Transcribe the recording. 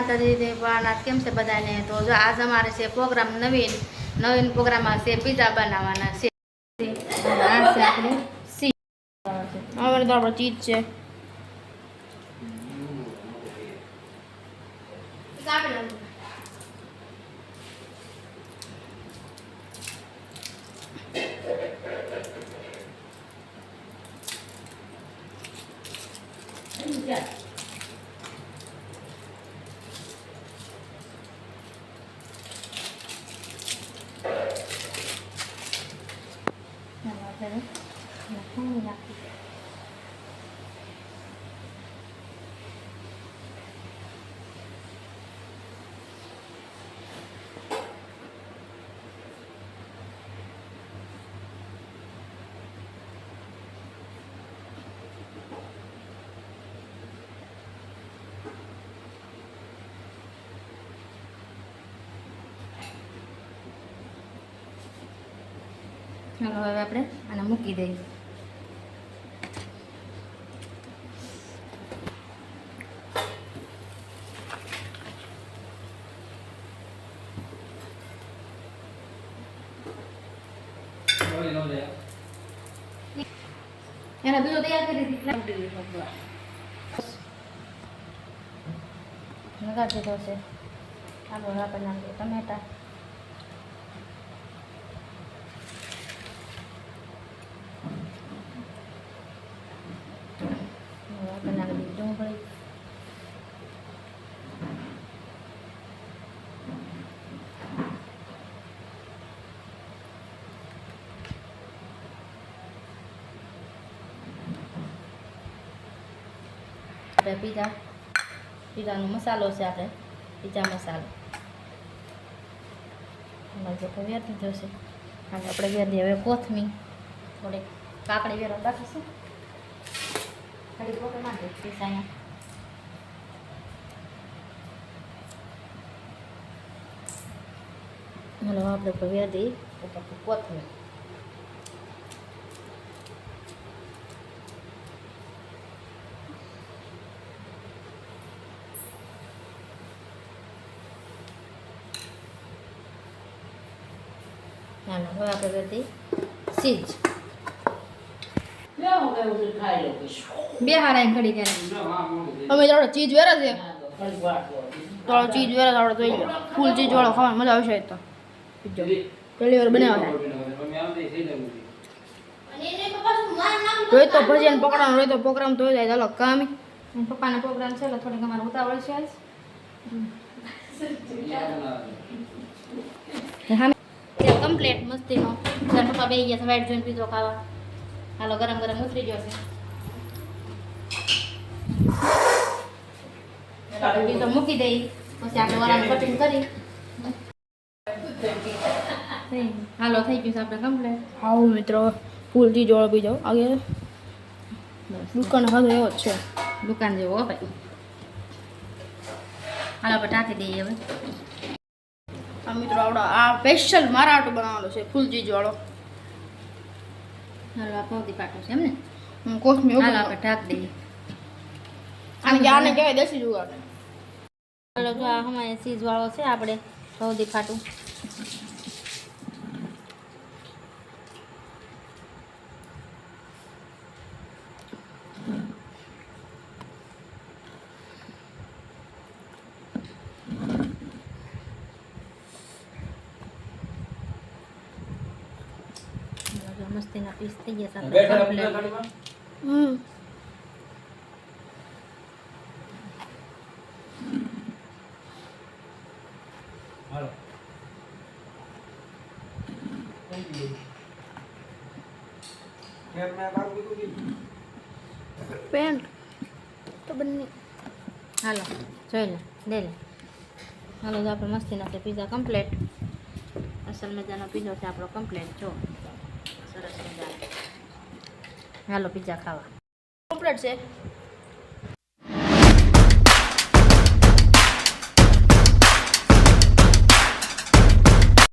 માતાજી દેવાનાથ કેમ છે બધાને? તો જો આજ અમારે છે પ્રોગ્રામ નવીન પ્રોગ્રામમાં છે પિઝા બનાવવાના છે. આ છે આપણું સી હવે તો આપણો ચીજ છે. ચાલો હવે આપણે આને મૂકી દઈએ. એને બીજો તૈયાર કરી દીધો લગાડી દીધો છે. આલો આપણે નાખીએ ટમેટા. ડુંગળી પીઝાનો મસાલો છે. આપણે પીઝા મસાલો વેર દીધો છે. આપણે વેર દઈએ હવે કોથમીર, થોડીક કાકડી વેર બાકી છે. થોડી પોતે નાખી પીઝા અહીંયા. હલો આપણે વેર દઈએ ઉપર કોથમીર. હાલો હવે આપણે બધી સીજ બે હારા ઘડી કરે અમે થોડો ચીજ વેરા છે. થોડો ચીજ વેરા થોડો જોઈ લો. ફૂલ ચીજ વાળો ખાવાની મજા આવશે. તો પહેલી વાર બનાવ્યા રોય તો ભજીયાને પકડવાનું રોય તો પ્રોગ્રામ તો જાય. ચાલો કામ પપ્પાનો પ્રોગ્રામ છે એટલે થોડીક અમારે ઉતાવળ છે. કમ્પ્લીટ મસ્તીનો પપ્પા બે ગયા વાઈટ જોઈને પીઝો ખાવા. હાલો ગરમ ગરમ ઉતરી ગયો છે. પીઝો મૂકી દઈ પછી આપણે વરાળ કટિંગ કરી. હાલો થઈ ગયું છે આપણે કમ્પ્લીટ. આવું મિત્રો ફૂલ ચીજ વાળો પીઝો આગળ દુકાન ખાધો એવો જ છે. દુકાન જેવો ભાઈ. હાલો આપણે ટાંકી દઈએ હવે. મિત્રો આવડો આ સ્પેશિયલ મારા આટો બનાવવાનો છે ફૂલ ચીજ વાળો. હાલો આ પૌધી પાટો છે એમ ને. કોથમીર હાલો આપણે ઢાંક દઈએ. આને કહેવાય દેશી જુગાડ. હાલો જો આ અમારે ચીજ વાળો છે આપણે પૌધી ફાટું. મસ્તીના પીસ થઈ ગયા છે. પેન્ટ તો બંને હાલો જોઈ લે દે લે. હાલો તો આપણે મસ્તીના છે પીઝા કમ્પ્લીટ. અસલ મજાનો પીઝો છે આપણો કમ્પ્લીટ. જો સરસ મજાનો. હાલો પિઝા ખાવા કમ્પ્લીટ છે.